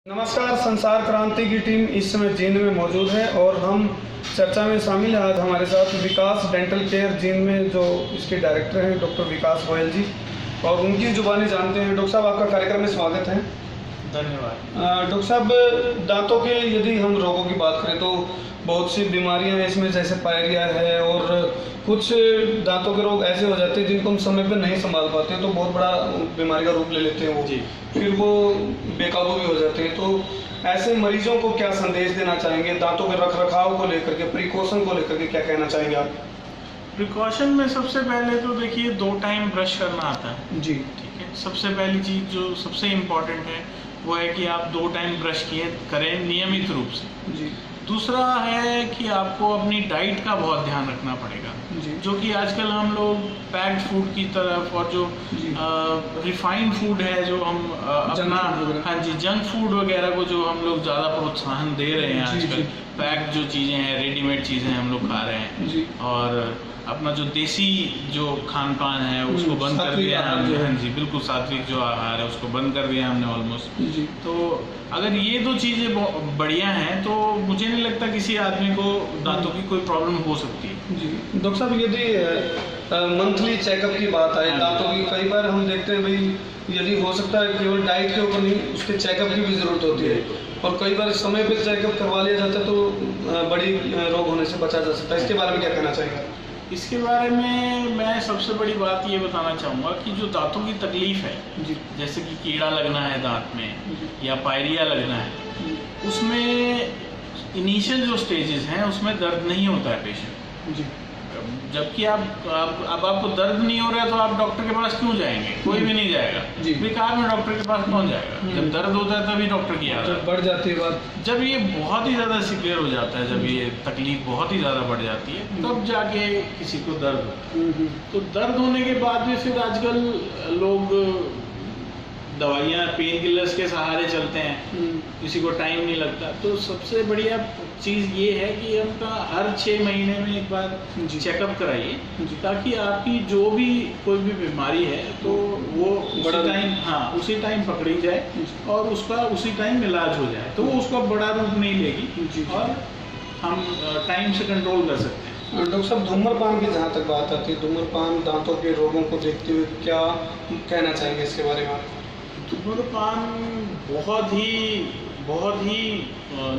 नमस्कार। संसार क्रांति की टीम इस समय जींद में मौजूद है और हम चर्चा में शामिल हैं। आज हमारे साथ विकास डेंटल केयर जींद में जो इसके डायरेक्टर हैं डॉक्टर विकास गोयल जी, और उनकी जुबानी जानते हैं। डॉक्टर साहब, आपका कार्यक्रम में स्वागत है। धन्यवाद। डॉक्टर साहब, दांतों के यदि हम रोगों की बात करें तो बहुत सी बीमारियां हैं इसमें, जैसे पायरिया है और कुछ दांतों के रोग ऐसे हो जाते हैं जिनको हम समय पर नहीं संभाल पाते हैं, तो बहुत बड़ा बीमारी का रूप ले लेते हैं वो जी। फिर वो बेकाबू भी हो जाते हैं। तो ऐसे मरीजों को क्या संदेश देना चाहेंगे दांतों के रखरखाव को लेकर के, प्रिकॉशन को लेकर के क्या कहना चाहेंगे आप? प्रिकॉशन में सबसे पहले तो देखिए 2 टाइम ब्रश करना आता है जी। ठीक है। सबसे पहली चीज़ जो सबसे इम्पोर्टेंट है वो है कि आप 2 टाइम ब्रश करें नियमित रूप से। जी। दूसरा है कि आपको अपनी डाइट का बहुत ध्यान रखना पड़ेगा, जो कि आजकल हम लोग पैक्ड फूड की तरफ और जो रिफाइंड फूड है, जो हम अपना जंक फूड वगैरह को जो हम लोग ज़्यादा प्रोत्साहन दे रहे हैं आजकल। पैक्ड जो चीज़ें हैं, रेडीमेड चीज़ें हम लोग खा रहे हैं और अपना जो देसी जो खान पान है उसको बंद कर दिया हमने। हाँ जी, बिल्कुल सात्विक जो आहार है उसको बंद कर दिया हमने ऑलमोस्ट। तो अगर ये 2 चीज़ें बढ़िया हैं तो मुझे नहीं लगता किसी आदमी को दांतों की कोई प्रॉब्लम हो सकती है। जी। डॉक्टर साहब, यदि मंथली चेकअप की बात आए दांतों की, कई बार हम देखते हैं भाई यदि हो सकता है केवल डाइट के ऊपर नहीं, उसके चेकअप की भी ज़रूरत होती है, और कई बार समय पर चेकअप करवा लिया जाता है तो बड़ी रोग होने से बचा जा सकता है। इसके बारे में क्या कहना चाहिए? इसके बारे में मैं सबसे बड़ी बात ये बताना चाहूँगा कि जो दांतों की तकलीफ़ है, जैसे कि कीड़ा लगना है दांत में या पायरिया लगना है, उसमें इनिशियल जो स्टेजेस हैं उसमें दर्द नहीं होता है पेशेंट जी। जबकि अब आपको दर्द नहीं हो रहा है तो आप डॉक्टर के पास क्यों जाएंगे? कोई भी नहीं जाएगा जी। बेकार में डॉक्टर के पास कौन जाएगा? जब दर्द होता है तभी डॉक्टर की आदत बढ़ जाती है बात। जब ये बहुत ही ज़्यादा सीवियर हो जाता है, जब ये तकलीफ बहुत ही ज़्यादा बढ़ जाती है, तब जाके किसी को दर्द होता है। तो दर्द होने के बाद भी फिर आजकल लोग दवाइयाँ पेन किलर्स के सहारे चलते हैं, किसी को टाइम नहीं लगता। तो सबसे बढ़िया चीज़ ये है कि उनका हर 6 महीने में एक बार चेकअप कराइए, ताकि आपकी जो भी कोई भी बीमारी है तो वो उसी टाइम पकड़ी जाए और उसका उसी टाइम इलाज हो जाए, तो वो उसका बड़ा रूप नहीं लेगी और हम टाइम से कंट्रोल कर सकते हैं। डॉक्टर साहब, धूम्रपान की जहाँ तक बात आती है, धूम्रपान दांतों के रोगों को देखते हुए क्या कहना चाहेंगे इसके बारे में? धूम्रपान बहुत ही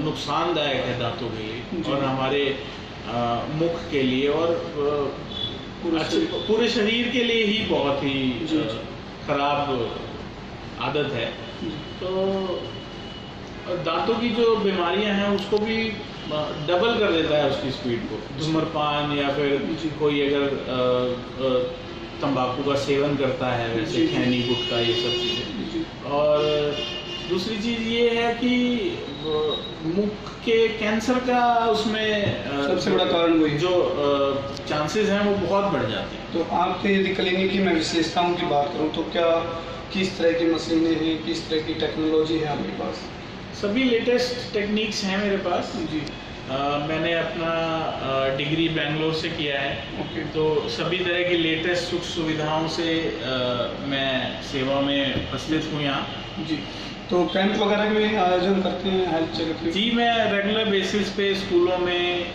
नुकसानदायक है दांतों के लिए और हमारे मुख के लिए और पूरे शरीर के लिए ही बहुत ही खराब आदत है। तो दांतों की जो बीमारियां हैं उसको भी डबल कर देता है उसकी स्पीड को, धूम्रपान या फिर कोई अगर तंबाकू का सेवन करता है, वैसे खैनी गुटखा ये सब चीज़ें। और दूसरी चीज़ ये है कि मुख के कैंसर का उसमें सबसे बड़ा कारण वही जो चांसेस हैं वो बहुत बढ़ जाते हैं। तो आपके यदि क्लिनिक की मैं विशेषताओं की बात करूं तो क्या किस तरह की मशीनें हैं, किस तरह की टेक्नोलॉजी है आपके पास? सभी लेटेस्ट टेक्निक्स हैं मेरे पास जी। मैंने अपना डिग्री बेंगलोर से किया है, तो सभी तरह की लेटेस्ट सुख सुविधाओं से मैं सेवा में उपस्थित हूँ यहाँ जी। तो कैंप वगैरह के भी आयोजन करते हैं हेल्थ चेकअप के? जी, मैं रेगुलर बेसिस पे स्कूलों में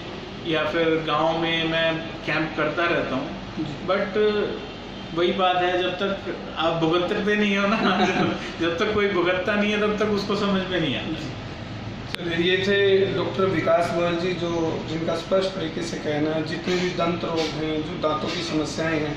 या फिर गांव में मैं कैंप करता रहता हूँ। बट वही बात है, जब तक आप भुगतते नहीं हो ना जब तक कोई भुगतता नहीं है तब तक उसको समझ में नहीं आता। ये थे डॉक्टर विकास गोयल जी, जिनका स्पष्ट तरीके से कहना है जितने भी दंत रोग हैं, जो दांतों की समस्याएं हैं,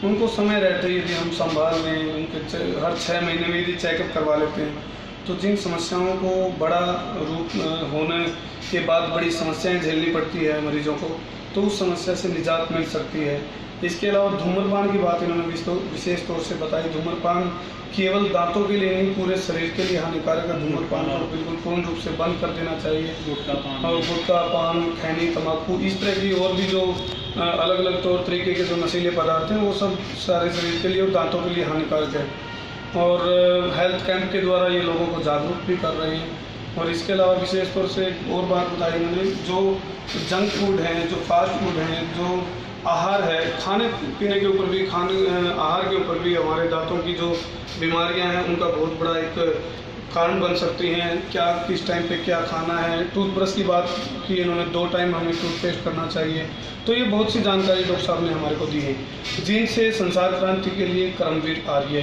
उनको समय रहते ही यदि हम संभाल लें, उनके हर 6 महीने में यदि चेकअप करवा लेते हैं, तो जिन समस्याओं को बड़ा रूप होने के बाद बड़ी समस्याएं झेलनी पड़ती है मरीजों को, तो उस समस्या से निजात मिल सकती है। इसके अलावा धूम्रपान की बात इन्होंने विशेष तौर से बताई। धूम्रपान केवल दांतों के लिए नहीं, पूरे शरीर के लिए हानिकारक है। धूम्रपान को बिल्कुल पूर्ण रूप से बंद कर देना चाहिए। गुटखा पान, खैनी, तंबाकू, इस तरह की और भी जो अलग अलग तौर तरीके के जो नशीले पदार्थ हैं, वो सब सारे शरीर के लिए और दांतों के लिए हानिकारक है। और हेल्थ कैंप के द्वारा ये लोगों को जागरूक भी कर रहे हैं। और इसके अलावा विशेष तौर से एक और बात बताई उन्होंने, जो जंक फूड हैं, जो फास्ट फूड हैं, जो आहार है, खाने पीने के ऊपर भी, आहार के ऊपर भी हमारे दांतों की जो बीमारियां हैं उनका बहुत बड़ा एक कारण बन सकती हैं, क्या किस टाइम पे क्या खाना है। टूथब्रश की बात की इन्होंने, 2 टाइम हमें टूथपेस्ट करना चाहिए। तो ये बहुत सी जानकारी डॉक्टर साहब ने हमारे को दी है। जिनसे संसार क्रांति के लिए कर्मवीर आर्य